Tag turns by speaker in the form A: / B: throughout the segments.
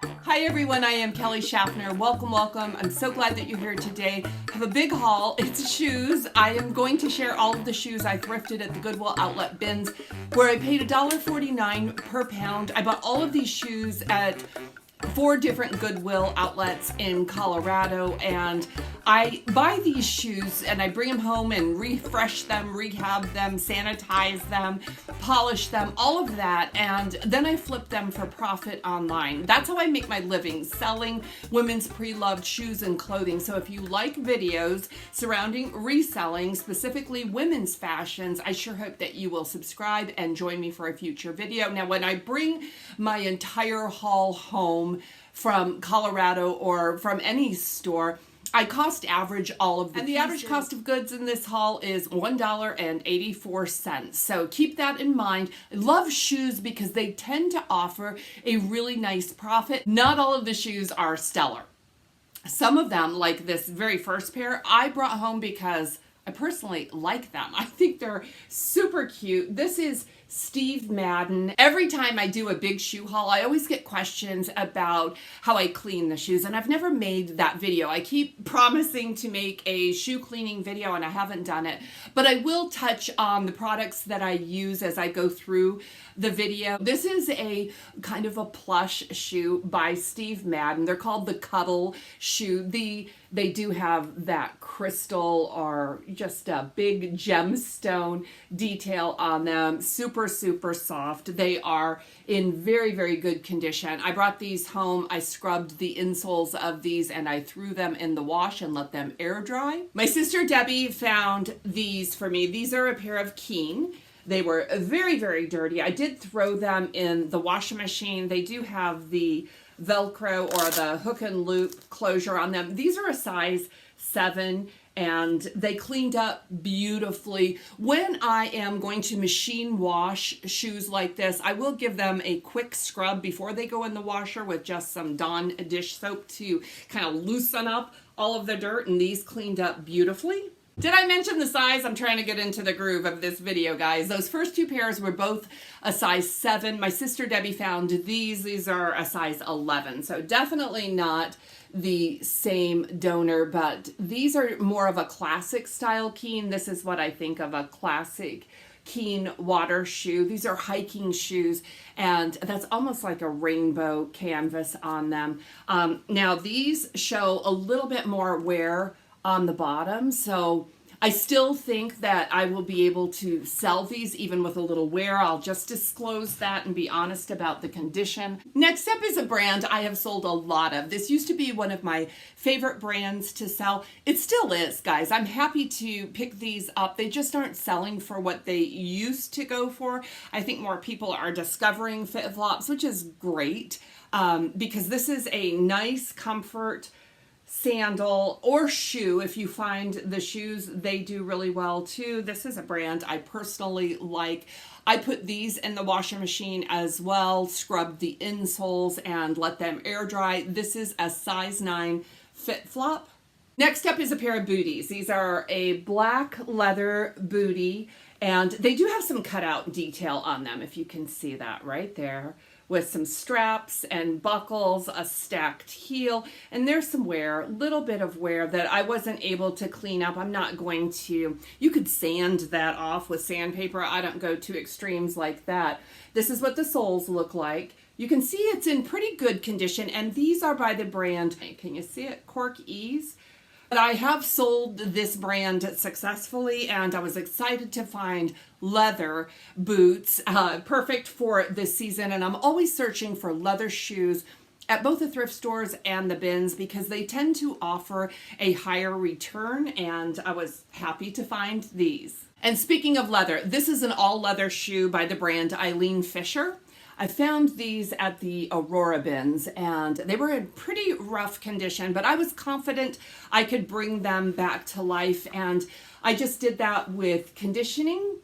A: Hi everyone, I am Kelly Schaffner. Welcome, welcome. I'm so glad that you're here today. I have a big haul. It's shoes. I am going to share all of the shoes I thrifted at the Goodwill Outlet bins where I paid $1.49 per pound. I bought all of these shoes at 4 different Goodwill outlets in Colorado, and I buy these shoes and I bring them home and refresh them, rehab them, sanitize them, polish them, all of that, and then I flip them for profit online. That's how I make my living, selling women's pre-loved shoes and clothing. So if you like videos surrounding reselling, specifically women's fashions, I sure hope that you will subscribe and join me for a future video. Now, when I bring my entire haul home from Colorado or from any store, I cost average all of the pieces. And the average cost of goods in this haul is $1.84. So keep that in mind. I love shoes because they tend to offer a really nice profit. Not all of the shoes are stellar. Some of them, like this very first pair, I brought home because I personally like them. I think they're super cute. This is Steve Madden. Every time I do a big shoe haul, I always get questions about how I clean the shoes, and I've never made that video. I keep promising to make a shoe cleaning video, and I haven't done it, but I will touch on the products that I use as I go through the video. This is a kind of a plush shoe by Steve Madden. They're called the Cuddle shoe. They do have that crystal or just a big gemstone detail on them. Super, super soft. They are in very, very good condition. I brought these home. I scrubbed the insoles of these and I threw them in the wash and let them air dry. My sister Debbie found these for me. These are a pair of Keen. They were very, very dirty. I did throw them in the washing machine. They do have the Velcro or the hook and loop closure on them. These are a size 7 and they cleaned up beautifully. When I am going to machine wash shoes like this, I will give them a quick scrub before they go in the washer with just some Dawn dish soap to kind of loosen up all of the dirt, and these cleaned up beautifully. Did I mention the size? I'm trying to get into the groove of this video, guys. Those first 2 pairs were both a size 7. My sister Debbie found these. These are a size 11. So definitely not the same donor, but these are more of a classic style Keen. This is what I think of a classic Keen water shoe. These are hiking shoes, and that's almost like a rainbow canvas on them. Now these show a little bit more wear on the bottom, so I still think that I will be able to sell these even with a little wear. I'll just disclose that and be honest about the condition. Next up is a brand I have sold a lot of. This used to be one of my favorite brands to sell. It still is, guys. I'm happy to pick these up. They just aren't selling for what they used to go for. I think more people are discovering FitFlops, which is great, because this is a nice comfort sandal or shoe. If you find the shoes, they do really well too. This is a brand I personally like. I put these in the washing machine as well, scrubbed the insoles and let them air dry. This is a size 9 FitFlop. Next up is a pair of booties. These are a black leather bootie, and they do have some cutout detail on them, if you can see that right there, with some straps and buckles, a stacked heel, and there's some wear, little bit of wear that I wasn't able to clean up. I'm not going to, you could sand that off with sandpaper. I don't go to extremes like that. This is what the soles look like. You can see it's in pretty good condition, and these are by the brand, can you see it, Cork Ease? But I have sold this brand successfully, and I was excited to find leather boots, perfect for this season. And I'm always searching for leather shoes at both the thrift stores and the bins because they tend to offer a higher return, and I was happy to find these. And speaking of leather, this is an all leather shoe by the brand Eileen Fisher. I found these at the Aurora bins, and they were in pretty rough condition, but I was confident I could bring them back to life, and I just did that with conditioning,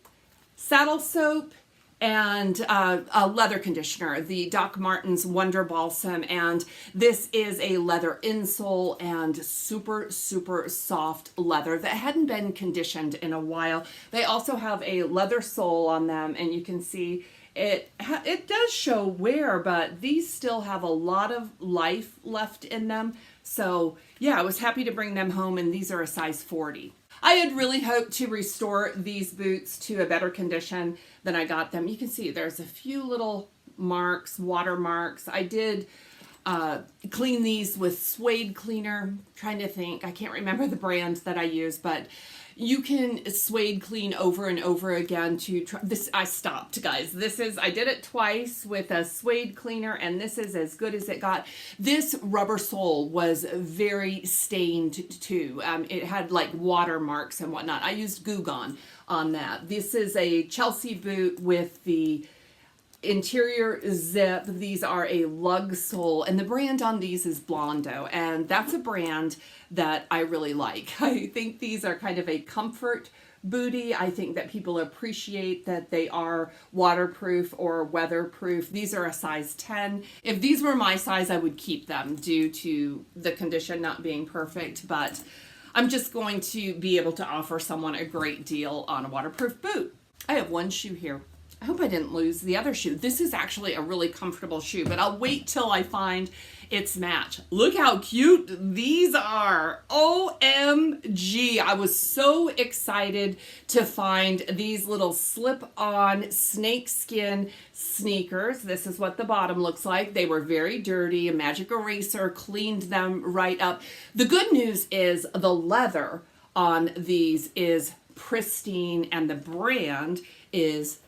A: saddle soap, and a leather conditioner, the Doc Martens Wonder Balsam, and this is a leather insole and super, super soft leather that hadn't been conditioned in a while. They also have a leather sole on them, and you can see it does show wear, but these still have a lot of life left in them. So yeah, I was happy to bring them home, and these are a size 40. I had really hoped to restore these boots to a better condition than I got them. You can see there's a few little marks, water marks. I did clean these with Suede cleaner. I'm trying to think, I can't remember the brand that I use, but you can Suede clean over and over again to try this. I stopped, guys. I did it twice with a Suede cleaner, and this is as good as it got. This rubber sole was very stained too. It had like water marks and whatnot. I used Goo Gone on that. This is a Chelsea boot with the interior zip. These are a lug sole, and the brand on these is Blondo, and that's a brand that I really like. I think these are kind of a comfort booty. I think that people appreciate that they are waterproof or weatherproof. These are a size 10. If these were my size, I would keep them due to the condition not being perfect, but I'm just going to be able to offer someone a great deal on a waterproof boot. I have one shoe here. I hope I didn't lose the other shoe. This is actually a really comfortable shoe, but I'll wait till I find its match. Look how cute these are. OMG. I was so excited to find these little slip-on snakeskin sneakers. This is what the bottom looks like. They were very dirty. A magic eraser cleaned them right up. The good news is the leather on these is pristine, and the brand is,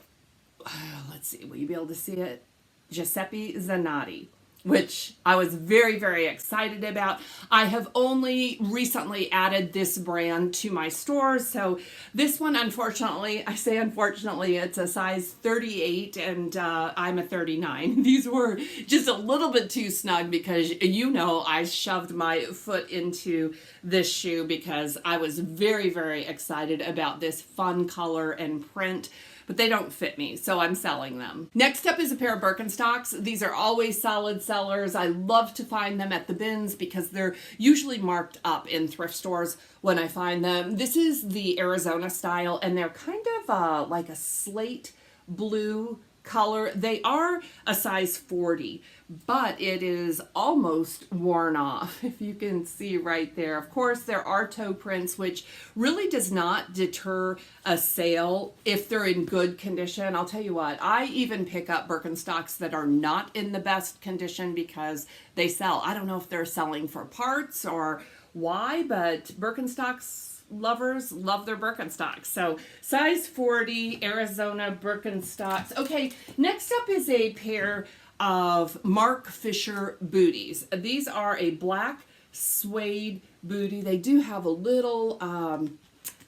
A: let's see, will you be able to see it? Giuseppe Zanotti, which I was very, very excited about. I have only recently added this brand to my stores. So this one, unfortunately, I say unfortunately, it's a size 38 and I'm a 39. These were just a little bit too snug because, you know, I shoved my foot into this shoe because I was very, very excited about this fun color and print, but they don't fit me, so I'm selling them. Next up is a pair of Birkenstocks. These are always solid sellers. I love to find them at the bins because they're usually marked up in thrift stores when I find them. This is the Arizona style, and they're kind of like a slate blue color. They are a size 40, but it is almost worn off, if you can see right there. Of course, there are toe prints, which really does not deter a sale if they're in good condition. I'll tell you what, I even pick up Birkenstocks that are not in the best condition because they sell. I don't know if they're selling for parts or why, but Birkenstocks lovers love their Birkenstocks. So size 40 Arizona Birkenstocks. Okay, next up is a pair of Mark Fisher booties. These are a black suede booty. They do have a little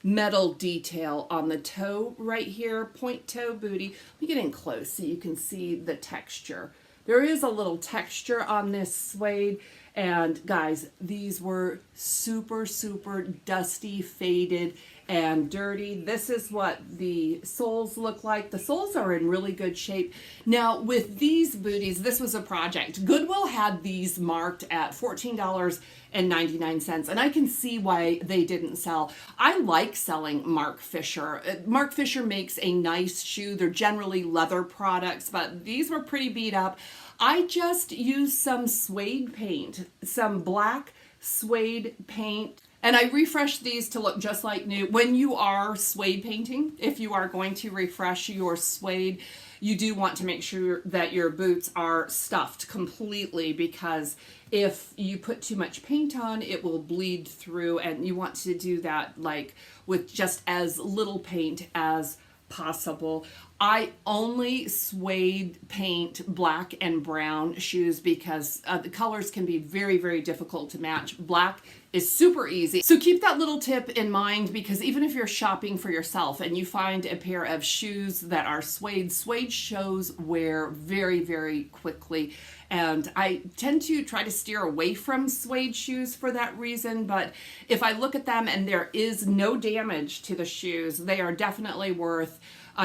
A: metal detail on the toe right here, point toe booty. Let me get in close so you can see the texture. There is a little texture on this suede. And guys, these were super, super dusty, faded, and dirty. This is what the soles look like. The soles are in really good shape. Now, with these booties, this was a project. Goodwill had these marked at $14.99, and I can see why they didn't sell. I like selling Mark Fisher. Mark Fisher makes a nice shoe. They're generally leather products, but these were pretty beat up. I just used some suede paint, some black suede paint, and I refreshed these to look just like new. When you are suede painting, if you are going to refresh your suede, you do want to make sure that your boots are stuffed completely, because if you put too much paint on, it will bleed through, and you want to do that like with just as little paint as possible. I only suede paint black and brown shoes because the colors can be very, very difficult to match. Black is super easy. So keep that little tip in mind, because even if you're shopping for yourself and you find a pair of shoes that are suede, suede shows wear very, very quickly. And I tend to try to steer away from suede shoes for that reason. But if I look at them and there is no damage to the shoes, they are definitely worth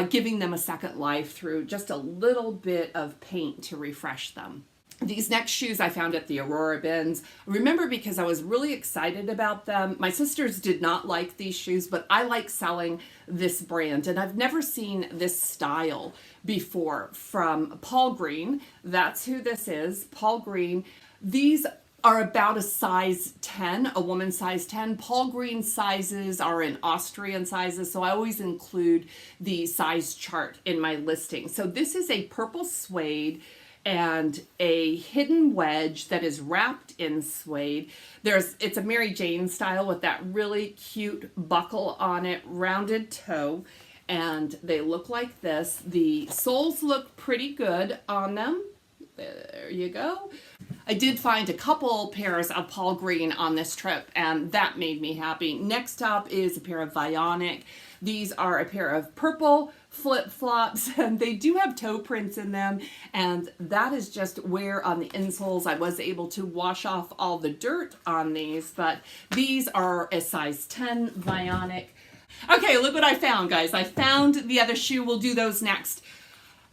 A: giving them a second life through just a little bit of paint to refresh them. These next shoes I found at the Aurora bins. Remember, because I was really excited about them. My sisters did not like these shoes, but I like selling this brand, and I've never seen this style before from Paul Green. That's who this is, Paul Green. These are about a size 10, a woman size 10. Paul Green sizes are in Austrian sizes, so I always include the size chart in my listing. So this is a purple suede and a hidden wedge that is wrapped in suede. It's a Mary Jane style with that really cute buckle on it, rounded toe, and they look like this. The soles look pretty good on them. There you go. I did find a couple pairs of Paul Green on this trip, and that made me happy. Next up is a pair of Vionic. These are a pair of purple flip-flops, and they do have toe prints in them, and that is just wear on the insoles. I was able to wash off all the dirt on these, but these are a size 10 Vionic. Okay, look what I found, guys. I found the other shoe. We'll do those next.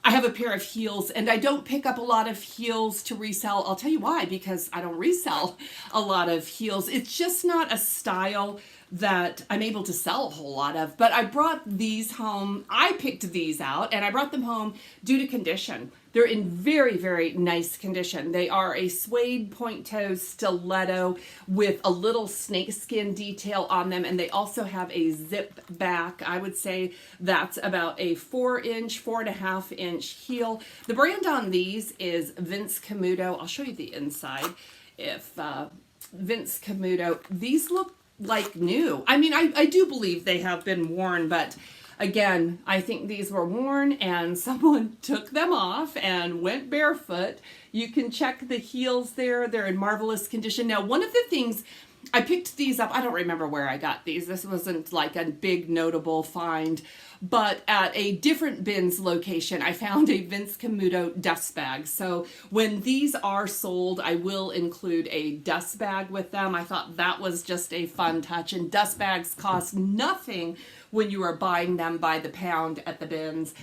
A: I have a pair of heels, and I don't pick up a lot of heels to resell. I'll tell you why, because I don't resell a lot of heels. It's just not a style that I'm able to sell a whole lot of, but I brought these home. I picked these out, and I brought them home due to condition. They're in very, very nice condition. They are a suede point toe stiletto with a little snakeskin detail on them, and they also have a zip back. I would say that's about a 4-inch, 4.5-inch heel. The brand on these is Vince Camuto. I'll show you the inside. Vince Camuto. These look like new. I mean, I do believe they have been worn, but again, I think these were worn and someone took them off and went barefoot. You can check the heels there. They're in marvelous condition. Now, one of the things, I picked these up. I don't remember where I got these. This wasn't like a big notable find, but at a different bins location, I found a Vince Camuto dust bag. So when these are sold, I will include a dust bag with them. I thought that was just a fun touch, and dust bags cost nothing when you are buying them by the pound at the bins.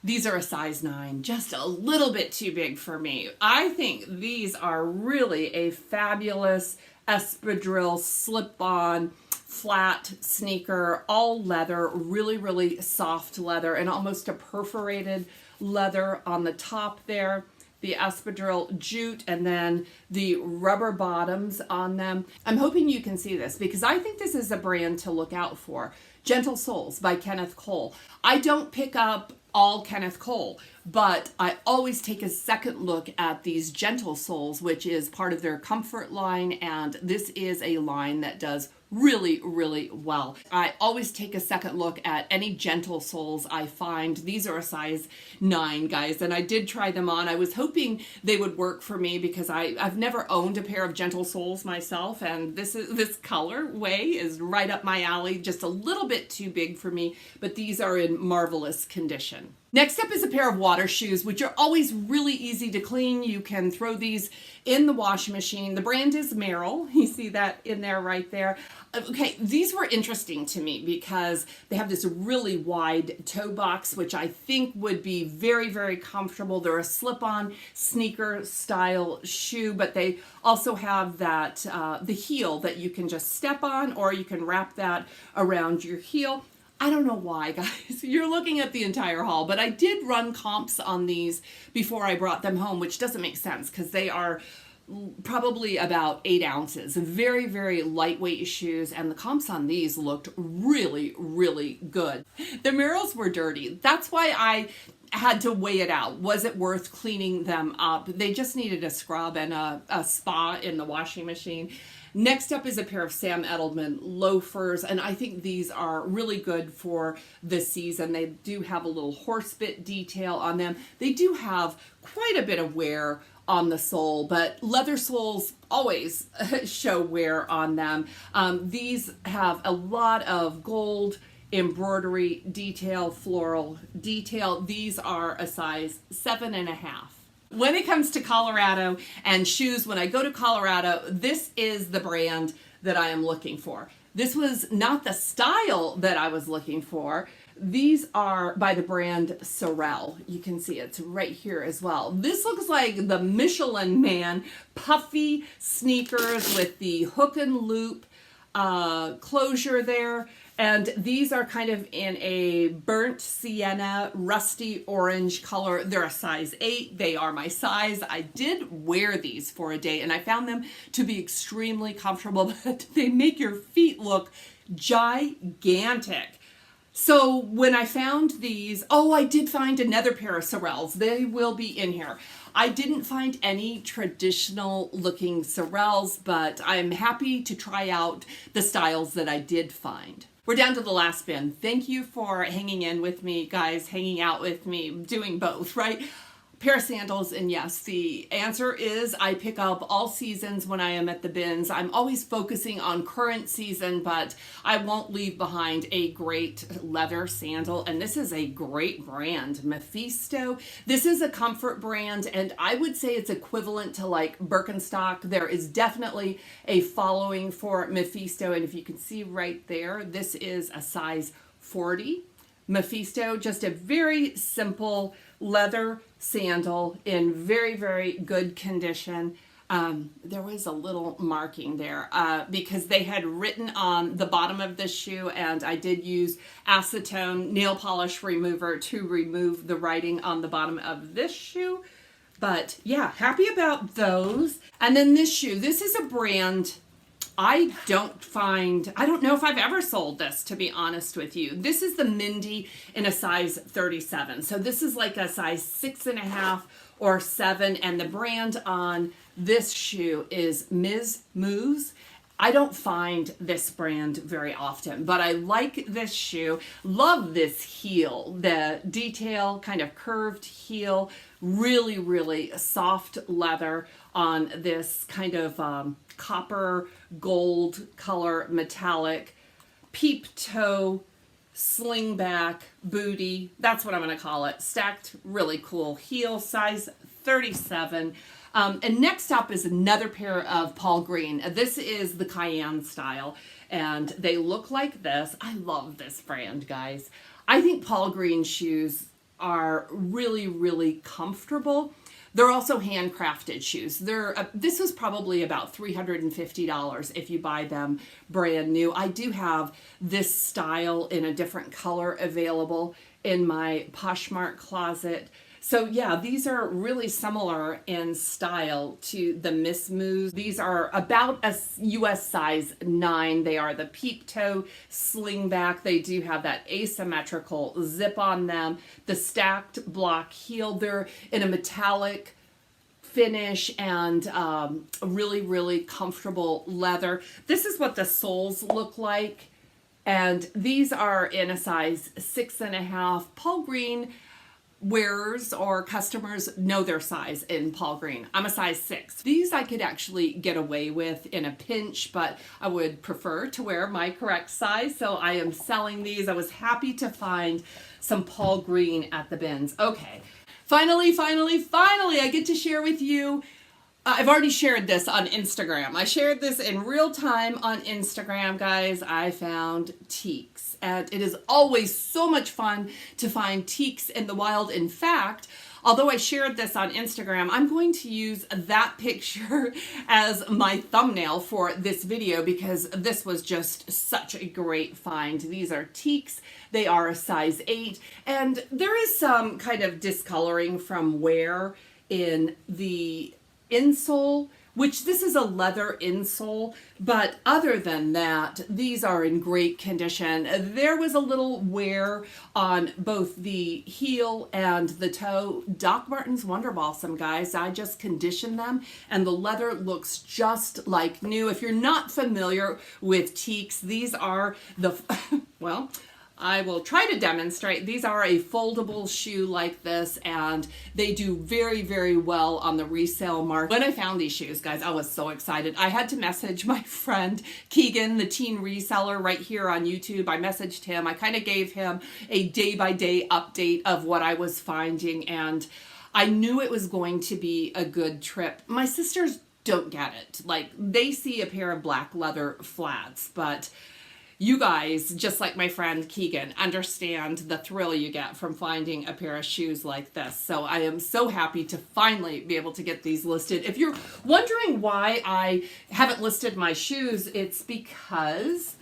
A: These are a size 9, just a little bit too big for me. I think these are really a fabulous espadrille slip-on flat sneaker, all leather, really, really soft leather, and almost a perforated leather on the top there. The espadrille jute, and then the rubber bottoms on them. I'm hoping you can see this, because I think this is a brand to look out for. Gentle Soles by Kenneth Cole. I don't pick up all Kenneth Cole, but I always take a second look at these Gentle Soles, which is part of their comfort line, and this is a line that does really, really well. I always take a second look at any Gentle Soles I find. These are a size 9, guys, and I did try them on. I was hoping they would work for me because I've never owned a pair of Gentle Soles myself, and this colorway is right up my alley, just a little bit too big for me, but these are in marvelous condition. Next up is a pair of water shoes, which are always really easy to clean. You can throw these in the washing machine. The brand is Merrill. You see that in there right there. Okay, these were interesting to me because they have this really wide toe box, which I think would be very, very comfortable. They're a slip-on sneaker style shoe, but they also have that the heel that you can just step on, or you can wrap that around your heel. I don't know why, guys. You're looking at the entire haul, but I did run comps on these before I brought them home, which doesn't make sense because they are probably about 8 ounces. Very, very lightweight shoes, and the comps on these looked really, really good. The Merrells were dirty. That's why I had to weigh it out. Was it worth cleaning them up? They just needed a scrub and a spa in the washing machine. Next up is a pair of Sam Edelman loafers, and I think these are really good for this season. They do have a little horse bit detail on them. They do have quite a bit of wear on the sole, but leather soles always show wear on them. These have a lot of gold embroidery detail, floral detail. These are a size 7.5. When it comes to Colorado and shoes, when I go to Colorado, this is the brand that I am looking for. This was not the style that I was looking for. these are by the brand Resell. You can see it's right here as well. This looks like the Michelin Man puffy sneakers with the hook and loop closure there. And these are kind of in a burnt sienna, rusty orange color. They're a size 8. They are my size. I did wear these for a day and I found them to be extremely comfortable, but they make your feet look gigantic. So when I found these, oh, I did find another pair of Sorels. They will be in here. I didn't find any traditional looking Sorels, but I'm happy to try out the styles that I did find. We're down to the last bin. Thank you for hanging in with me, guys, hanging out with me, doing both, right? Pair of sandals, and yes, the answer is I pick up all seasons when I am at the bins. I'm always focusing on current season, but I won't leave behind a great leather sandal, and this is a great brand, Mephisto. This is a comfort brand, and I would say it's equivalent to like Birkenstock. There is definitely a following for Mephisto, and if you can see right there, this is a size 40. Mephisto, just a very simple leather sandal in very, very good condition. There was a little marking there because they had written on the bottom of this shoe, and I did use acetone nail polish remover to remove the writing on the bottom of this shoe. But yeah, happy about those. And then this shoe, this is a brand I don't know if I've ever sold this, to be honest with you. This is the Mindy in a size 37. So this is like a size 6.5 or 7. And the brand on this shoe is Ms. Moose. I don't find this brand very often, but I like this shoe. Love this heel, the detail, kind of curved heel, really, really soft leather on this kind of copper gold color metallic peep toe sling back booty. That's what I'm going to call it. Stacked, really cool heel, size 37. And next up is another pair of Paul Green. This is the Cayenne style, and they look like this. I love this brand, guys. I think Paul Green shoes are really, really comfortable. They're also handcrafted shoes. This was probably about $350 if you buy them brand new. I do have this style in a different color available in my Poshmark closet. So yeah, these are really similar in style to the Miss Moose. These are about a US size 9. They are the peep toe sling back. They do have that asymmetrical zip on them. The stacked block heel. They're in a metallic finish and really, really comfortable leather. This is what the soles look like. And these are in a size 6.5. Paul Green wearers or customers know their size in Paul Green. I'm a size 6. These I could actually get away with in a pinch, but I would prefer to wear my correct size, so I am selling these. I was happy to find some Paul Green at the bins. Okay, finally, I get to share with you. I've already shared this on Instagram. I shared this in real time on Instagram, guys. I found teaks, and it is always so much fun to find teaks in the wild. In fact, although I shared this on Instagram, I'm going to use that picture as my thumbnail for this video because this was just such a great find. These are teaks. They are a size 8, and there is some kind of discoloring from wear in the insole, which this is a leather insole, but other than that, these are in great condition. There was a little wear on both the heel and the toe. Doc Martens Wonder Balsam, guys. I just conditioned them, and the leather looks just like new. If you're not familiar with teaks, these are the, well, I will try to demonstrate. These are a foldable shoe like this, and they do very, very well on the resale market. When I found these shoes, guys, I was so excited. I had to message my friend Keegan, the teen reseller right here on YouTube. I messaged him. I kind of gave him a day-by-day update of what I was finding, and I knew it was going to be a good trip. My sisters don't get it. Like, they see a pair of black leather flats, but you guys, just like my friend Keegan, understand the thrill you get from finding a pair of shoes like this. So I am so happy to finally be able to get these listed. If you're wondering why I haven't listed my shoes, it's because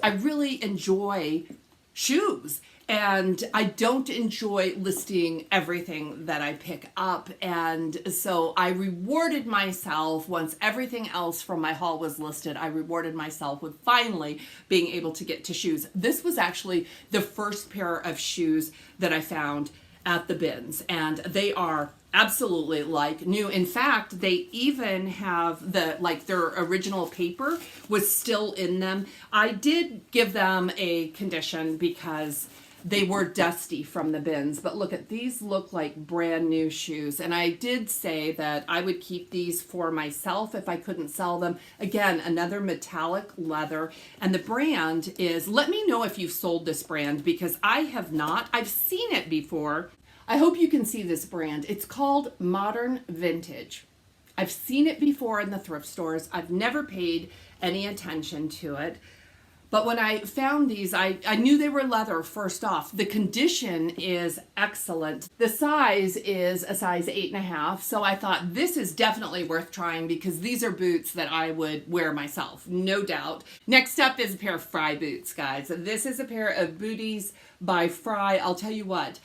A: I really enjoy shoes. And I don't enjoy listing everything that I pick up. And so I rewarded myself once everything else from my haul was listed. I rewarded myself with finally being able to get to shoes. This was actually the first pair of shoes that I found at the bins. And they are absolutely like new. In fact, they even have their original paper was still in them. I did give them a condition because they were dusty from the bins, but look at these, look like brand new shoes. And I did say that I would keep these for myself if I couldn't sell them. Again, another metallic leather. And the brand is, let me know if you've sold this brand because I have not. I've seen it before. I hope you can see this brand. It's called Modern Vintage. I've seen it before in the thrift stores. I've never paid any attention to it. But when I found these, I knew they were leather first off. The condition is excellent. The size is a size 8.5. So I thought this is definitely worth trying because these are boots that I would wear myself, no doubt. Next up is a pair of Frye boots, guys. This is a pair of booties by Frye. I'll tell you what,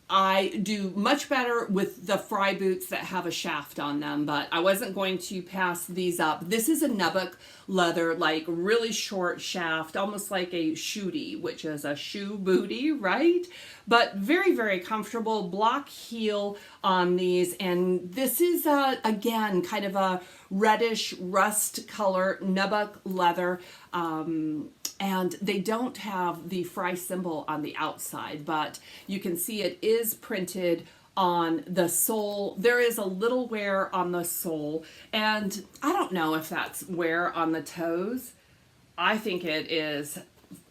A: I do much better with the Frye boots that have a shaft on them, but I wasn't going to pass these up. This is a nubuck leather, like really short shaft, almost like a shooty, which is a shoe booty, right? But very, very comfortable, block heel on these. And this is, again, kind of a reddish rust color nubuck leather. And they don't have the Frye symbol on the outside, but you can see it is printed on the sole. There is a little wear on the sole, and I don't know if that's wear on the toes. I think it is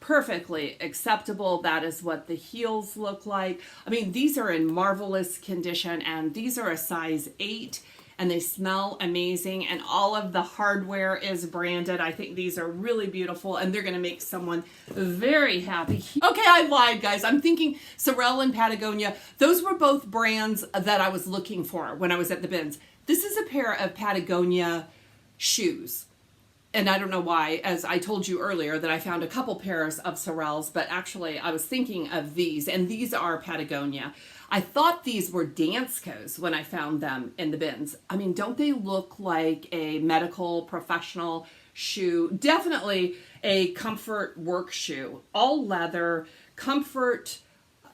A: perfectly acceptable. That is what the heels look like. I mean, these are in marvelous condition, and these are a size 8. And they smell amazing, and all of the hardware is branded. I think these are really beautiful, and they're going to make someone very happy. Okay, I lied, guys. I'm thinking Resell and Patagonia. Those were both brands that I was looking for when I was at the bins. This is a pair of Patagonia shoes. And I don't know why, as I told you earlier, that I found a couple pairs of Sorels, but actually I was thinking of these, and these are Patagonia. I thought these were Danskos when I found them in the bins. I mean, don't they look like a medical professional shoe? Definitely a comfort work shoe. All leather, comfort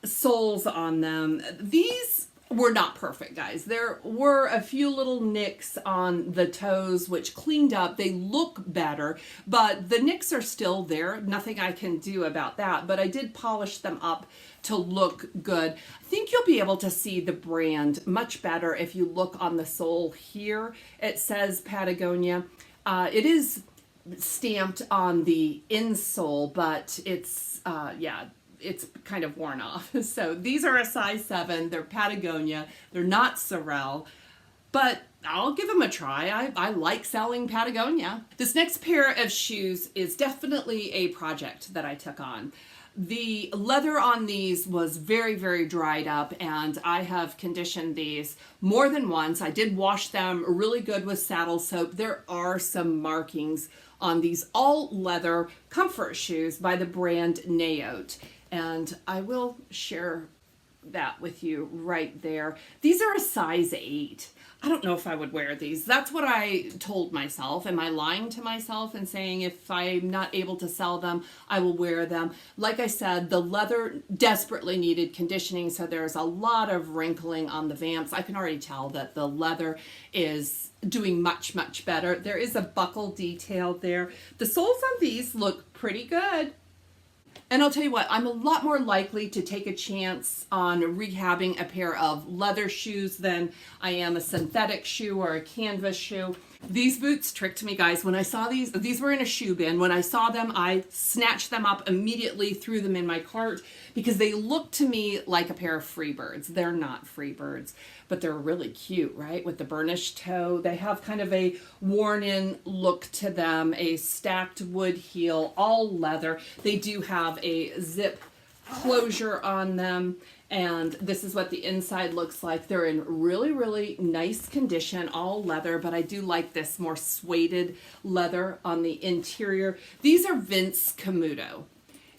A: soles on them. These were not perfect, guys. There were a few little nicks on the toes which cleaned up. They look better, but the nicks are still there. Nothing I can do about that, but I did polish them up to look good. I think you'll be able to see the brand much better if you look on the sole here. It says Patagonia. It is stamped on the insole, but it's, it's kind of worn off. So these are a size 7. They're Patagonia. They're not Resell, but I'll give them a try. I like selling Patagonia. This next pair of shoes is definitely a project that I took on. The leather on these was very, very dried up, and I have conditioned these more than once. I did wash them really good with saddle soap. There are some markings on these all leather comfort shoes by the brand Naote, and I will share that with you right there. These are a size 8. I don't know if I would wear these. That's what I told myself. Am I lying to myself and saying if I'm not able to sell them, I will wear them? Like I said, the leather desperately needed conditioning, so there's a lot of wrinkling on the vamps. I can already tell that the leather is doing much, much better. There is a buckle detail there. The soles on these look pretty good. And I'll tell you what, I'm a lot more likely to take a chance on rehabbing a pair of leather shoes than I am a synthetic shoe or a canvas shoe. These boots tricked me, guys. When I saw these were in a shoe bin. When I saw them, I snatched them up immediately, threw them in my cart because they look to me like a pair of Freebirds. They're not Freebirds, but they're really cute, right? With the burnished toe. They have kind of a worn-in look to them, a stacked wood heel, all leather. They do have a zip closure on them. And this is what the inside looks like. They're in really, really nice condition, all leather, but I do like this more suede leather on the interior. These are Vince Camuto,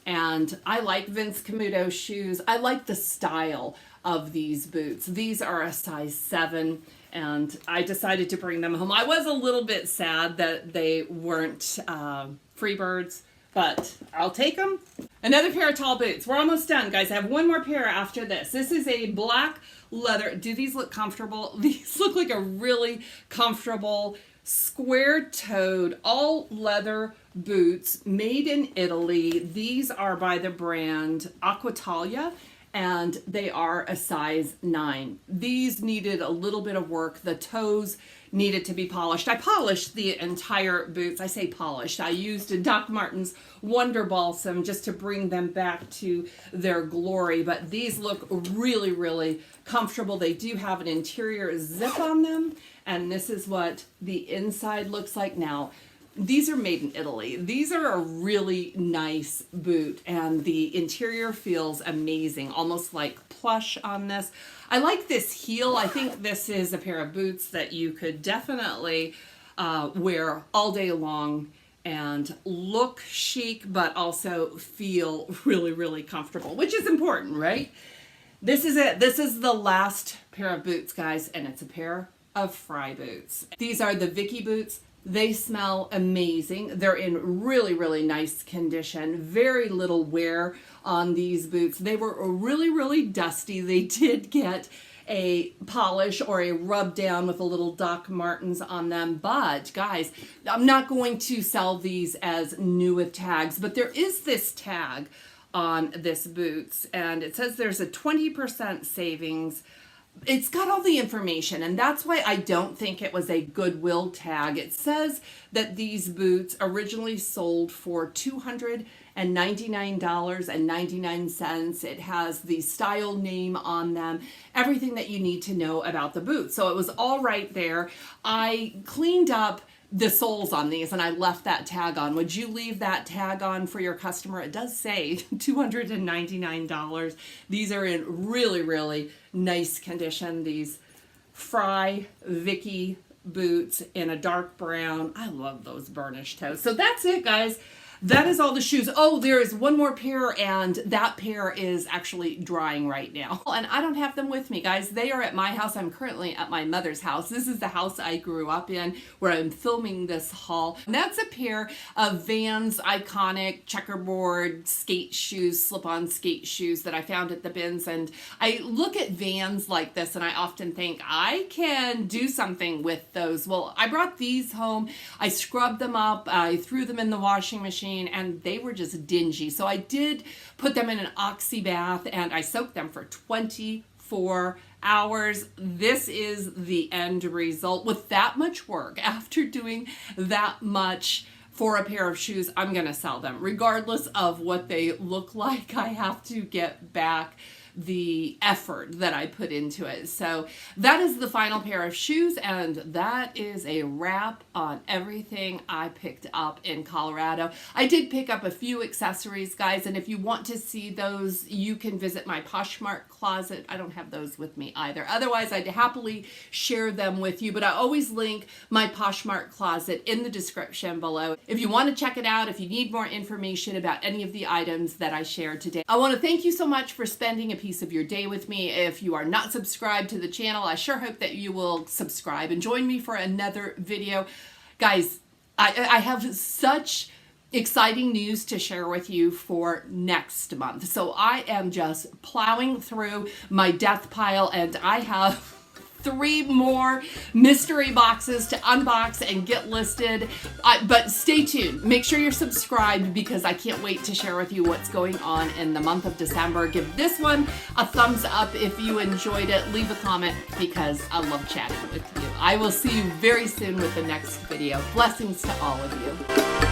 A: and I like Vince Camuto shoes. I like the style of these boots. These are a size 7, and I decided to bring them home. I was a little bit sad that they weren't Freebirds, but I'll take them. Another pair of tall boots. We're almost done, guys. I have one more pair after this. This is a black leather. Do these look comfortable? These look like a really comfortable square-toed, all leather boots made in Italy. These are by the brand Aquitalia, and they are a size 9. These needed a little bit of work. The toes needed to be polished. I polished the entire boots. I say polished. I used Doc Martens Wonder Balsam just to bring them back to their glory, but these look really, really comfortable. They do have an interior zip on them, and this is what the inside looks like. Now, these are made in Italy. These are a really nice boot, and the interior feels amazing, almost like plush on this. I like this heel. I think this is a pair of boots that you could definitely wear all day long and look chic, but also feel really, really comfortable, which is important, right? This is it. This is the last pair of boots, guys, and it's a pair of Frye boots. These are the Vicky boots. They smell amazing. They're in really, really nice condition. Very little wear on these boots. They were really, really dusty. They did get a polish or a rub down with a little Doc Martens on them. But guys, I'm not going to sell these as new with tags, but there is this tag on this boots, and it says there's a 20% savings. It's got all the information, and that's why I don't think it was a Goodwill tag. It says that these boots originally sold for $299.99. It has the style name on them, everything that you need to know about the boots. So it was all right there. I cleaned up the soles on these, and I left that tag on. Would you leave that tag on for your customer? It does say $299. These are in really, really nice condition. These Frye Vicky boots in a dark brown. I love those burnished toes. So that's it, guys. That is all the shoes. Oh, there is one more pair, and that pair is actually drying right now. And I don't have them with me, guys. They are at my house. I'm currently at my mother's house. This is the house I grew up in where I'm filming this haul. And that's a pair of Vans iconic checkerboard skate shoes, slip-on skate shoes that I found at the bins. And I look at Vans like this, and I often think I can do something with those. Well, I brought these home. I scrubbed them up. I threw them in the washing machine, and they were just dingy. So I did put them in an oxy bath, and I soaked them for 24 hours. This is the end result. With that much work, after doing that much for a pair of shoes, I'm gonna sell them. Regardless of what they look like, I have to get back the effort that I put into it. So that is the final pair of shoes, and that is a wrap on everything I picked up in Colorado. I did pick up a few accessories, guys, and if you want to see those, you can visit my Poshmark closet. I don't have those with me either. Otherwise, I'd happily share them with you, but I always link my Poshmark closet in the description below. If you want to check it out, if you need more information about any of the items that I shared today. I want to thank you so much for spending a piece of your day with me. If you are not subscribed to the channel, I sure hope that you will subscribe and join me for another video. Guys, I have such exciting news to share with you for next month. So I am just plowing through my death pile, and I have 3 more mystery boxes to unbox and get listed. But stay tuned. Make sure you're subscribed, because I can't wait to share with you what's going on in the month of December. Give this one a thumbs up if you enjoyed it. Leave a comment, because I love chatting with you. I will see you very soon with the next video. Blessings to all of you.